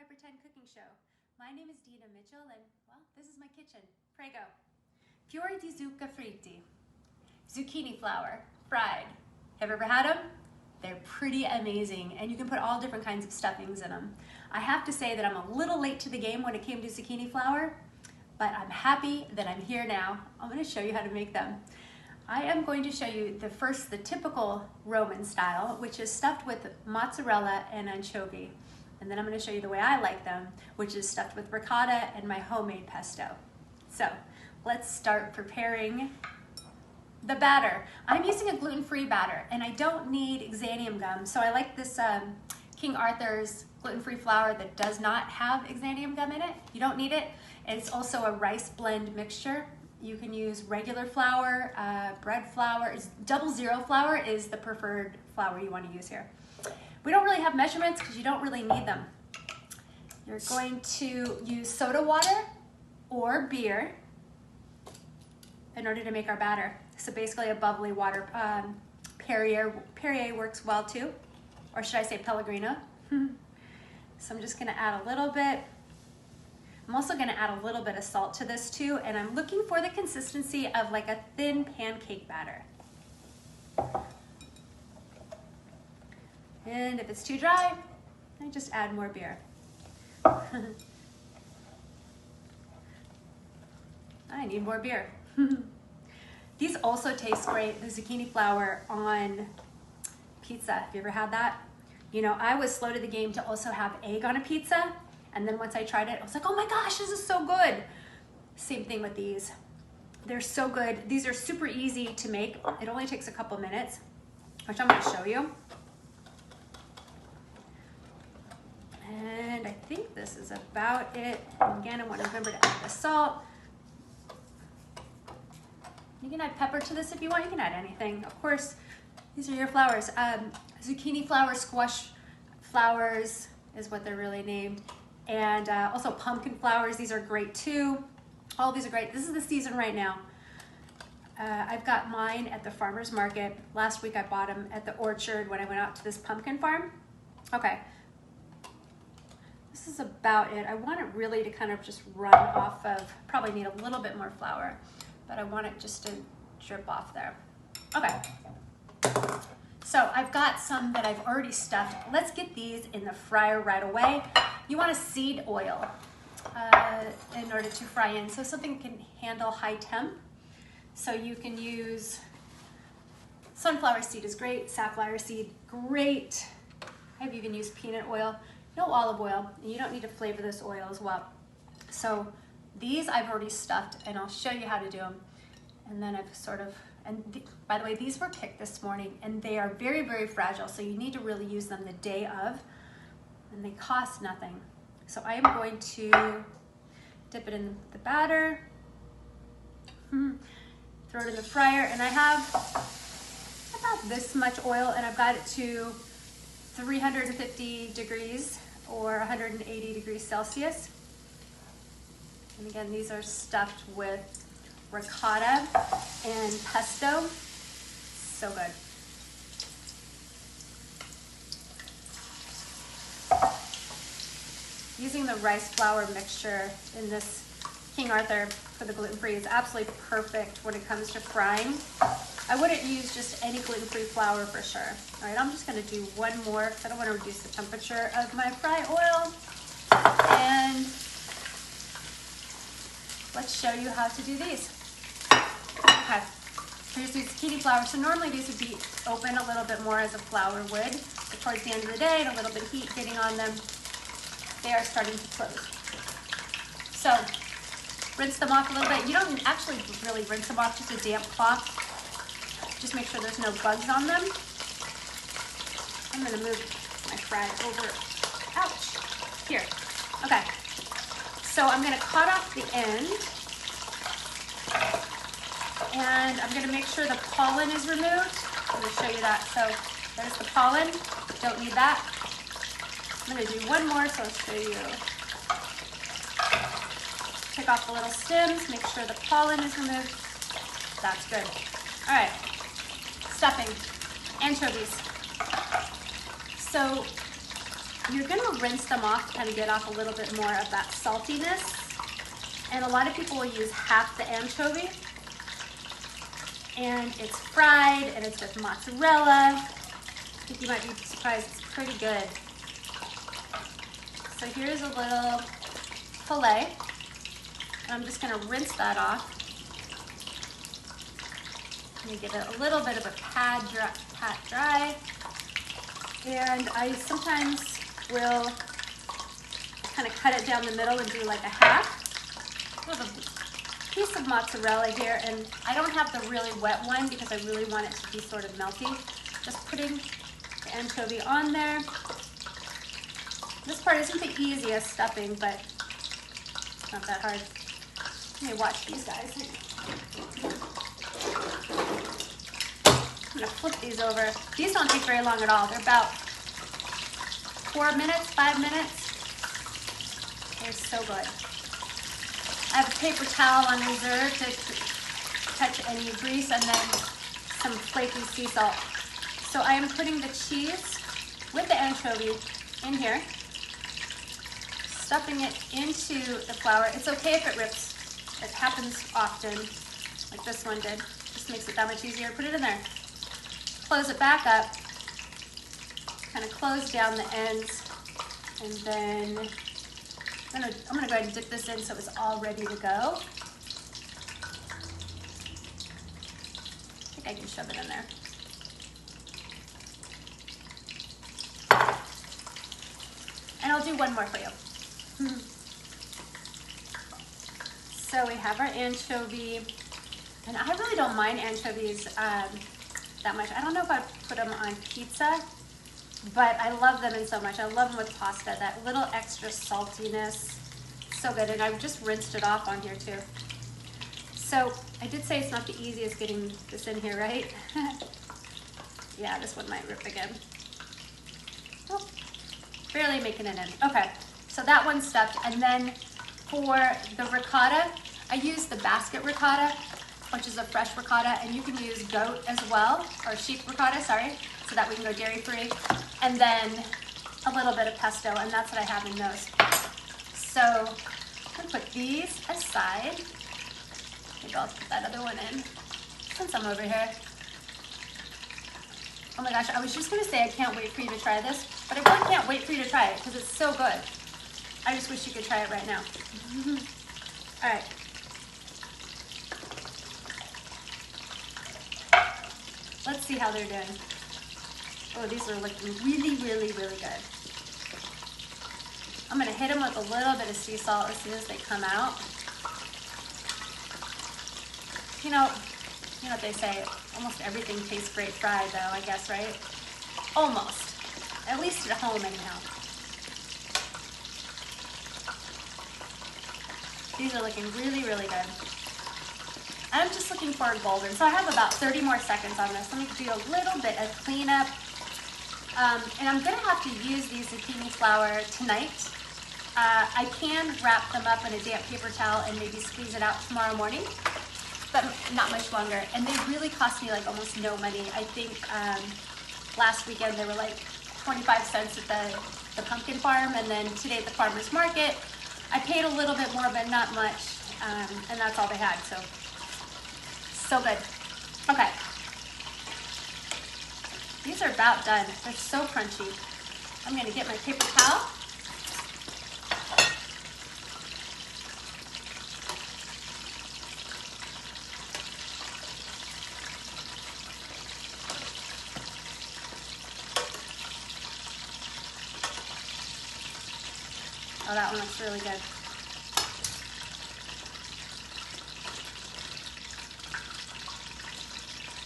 my pretend cooking show. My name is Dina Mitchell and, well, this is my kitchen. Prego. Fiori di Zucca Fritti. Zucchini flower, fried. Have you ever had them? They're pretty amazing, and you can put all different kinds of stuffings in them. I have to say that I'm a little late to the game when it came to zucchini flower, but I'm happy that I'm here now. I'm going to show you how to make them. I am going to show you the typical Roman style, which is stuffed with mozzarella and anchovy. And then I'm going to show you the way I like them, which is stuffed with ricotta and my homemade pesto. So let's start preparing the batter. I'm using a gluten-free batter, and I don't need xanthan gum. So I like this King Arthur's gluten-free flour that does not have xanthan gum in it. You don't need it. It's also a rice blend mixture. You can use regular flour, bread flour. 00 flour is the preferred flour you want to use here. We don't really have measurements because you don't really need them. You're going to use soda water or beer in order to make our batter. So basically a bubbly water. Perrier works well too, or should I say Pellegrino. So I'm just gonna add a little bit. I'm also gonna add a little bit of salt to this too, and I'm looking for the consistency of like a thin pancake batter. And if it's too dry, I just add more beer. I need more beer. These also taste great, the zucchini flour on pizza. Have you ever had that? You know, I was slow to the game to also have egg on a pizza, and then once I tried it, I was like, oh my gosh, this is so good. Same thing with these. They're so good. These are super easy to make. It only takes a couple minutes, which I'm gonna show you. And I think this is about it. And again, I want to remember to add the salt. You can add pepper to this if you want. You can add anything. Of course, these are your flowers. Zucchini flower, squash flowers is what they're really named. And also pumpkin flowers. These are great too. All these are great. This is the season right now. I've got mine at the farmer's market. Last week I bought them at the orchard when I went out to this pumpkin farm. Okay. This is about it. I want it really to kind of just run off of, probably need a little bit more flour, but I want it just to drip off there. Okay. So I've got some that I've already stuffed. Let's get these in the fryer right away. You want a seed oil in order to fry in, so something can handle high temp. So you can use sunflower seed is great, safflower seed, great. I've even used peanut oil. No olive oil, and you don't need to flavor this oil as well. So these I've already stuffed, and I'll show you how to do them. And then I've sort of, by the way, these were picked this morning, and they are very, very fragile, so you need to really use them the day of, and they cost nothing. So I am going to dip it in the batter, throw it in the fryer, and I have about this much oil, and I've got it to 350 degrees or 180 degrees Celsius. And again, these are stuffed with ricotta and pesto. So good. Using the rice flour mixture in this King Arthur for the gluten-free is absolutely perfect when it comes to frying. I wouldn't use just any gluten-free flour for sure. All right, I'm just gonna do one more because I don't want to reduce the temperature of my fry oil. And let's show you how to do these. Okay, here's the zucchini flour. So normally these would be open a little bit more as a flour would, but towards the end of the day, and a little bit of heat getting on them, they are starting to close. So rinse them off a little bit. You don't actually really rinse them off, just a damp cloth. Just make sure there's no bugs on them. I'm gonna move my fry over, ouch, here. Okay, so I'm gonna cut off the end, and I'm gonna make sure the pollen is removed. I'm gonna show you that. So there's the pollen, don't need that. I'm gonna do one more, so I'll show you. Take off the little stems, make sure the pollen is removed. That's good. All right. Stuffing, anchovies. So you're gonna rinse them off to kind of get off a little bit more of that saltiness. And a lot of people will use half the anchovy. And it's fried and it's with mozzarella. I think you might be surprised, it's pretty good. So here's a little fillet. And I'm just gonna rinse that off. I'm gonna give it a little bit of a pat dry. And I sometimes will kind of cut it down the middle and do like a half. I have a piece of mozzarella here, and I don't have the really wet one because I really want it to be sort of melty. Just putting the anchovy on there. This part isn't the easiest stuffing, but it's not that hard. Let me watch these guys. I'm gonna flip these over. These don't take very long at all. They're about 4 minutes, 5 minutes. They're so good. I have a paper towel on reserve to catch any grease, and then some flaky sea salt. So I am putting the cheese with the anchovy in here, stuffing it into the flour. It's okay if it rips. It happens often, like this one did. Just makes it that much easier. Put it in there. Close it back up. Kind of close down the ends, and then I'm gonna go ahead and dip this in so it's all ready to go. I think I can shove it in there. And I'll do one more for you. So we have our anchovy, and I really don't mind anchovies that much. I don't know if I'd put them on pizza, but I love them in so much. I love them with pasta, that little extra saltiness. So good, and I've just rinsed it off on here too. So I did say it's not the easiest getting this in here, right? Yeah, this one might rip again. Oh, barely making it in. Okay, so that one's stuffed, and then for the ricotta, I use the basket ricotta, which is a fresh ricotta, and you can use goat as well, or sheep ricotta, sorry, so that we can go dairy-free, and then a little bit of pesto, and that's what I have in those. So I'm gonna put these aside. Maybe I'll put that other one in, since I'm over here. Oh my gosh, I was just gonna say I can't wait for you to try this, but I really can't wait for you to try it, because it's so good. I just wish you could try it right now. All right. Let's see how they're doing. Oh, these are looking really, really, really good. I'm gonna hit them with a little bit of sea salt as soon as they come out. You know what they say, almost everything tastes great fried though, I guess, right? Almost. At least at home anyhow. These are looking really, really good. I'm just looking for a golden, so I have about 30 more seconds on this. Let me do a little bit of cleanup. And I'm gonna have to use these zucchini flour tonight. I can wrap them up in a damp paper towel and maybe squeeze it out tomorrow morning, but not much longer. And they really cost me like almost no money. I think last weekend they were like 25 cents at the pumpkin farm, and then today at the farmer's market, I paid a little bit more, but not much, and that's all they had, so good. Okay. These are about done. They're so crunchy. I'm gonna get my paper towel. Oh, that one looks really good.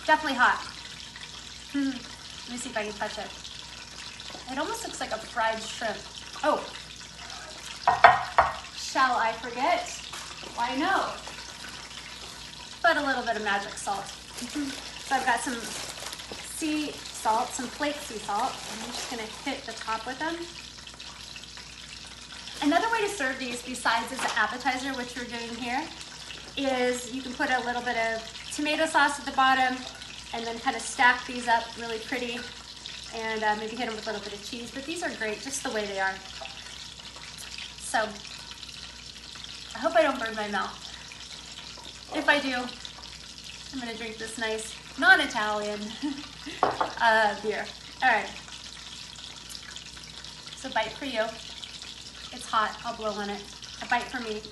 Definitely hot. Let me see if I can touch it. It almost looks like a fried shrimp. Oh, shall I forget? Why no? But a little bit of magic salt. So I've got some sea salt, some flake sea salt, and I'm just gonna hit the top with them. Another way to serve these, besides as an appetizer, which we're doing here, is you can put a little bit of tomato sauce at the bottom and then kind of stack these up really pretty and maybe hit them with a little bit of cheese, but these are great just the way they are. So I hope I don't burn my mouth. If I do, I'm gonna drink this nice non-Italian beer. All right, so bite for you. It's hot, I'll blow on it. A bite for me.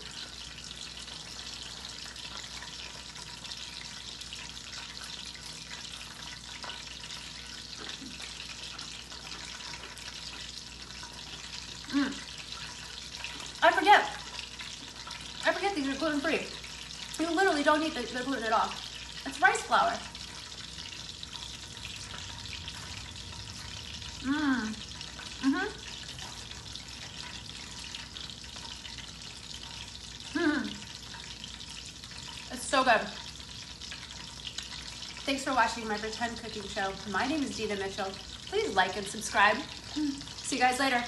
I forget these are gluten-free. You literally don't need the gluten at all. It's rice flour. It's so good. Thanks for watching my pretend cooking show. My name is Dina Mitchell. Please like and subscribe. See you guys later.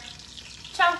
Ciao.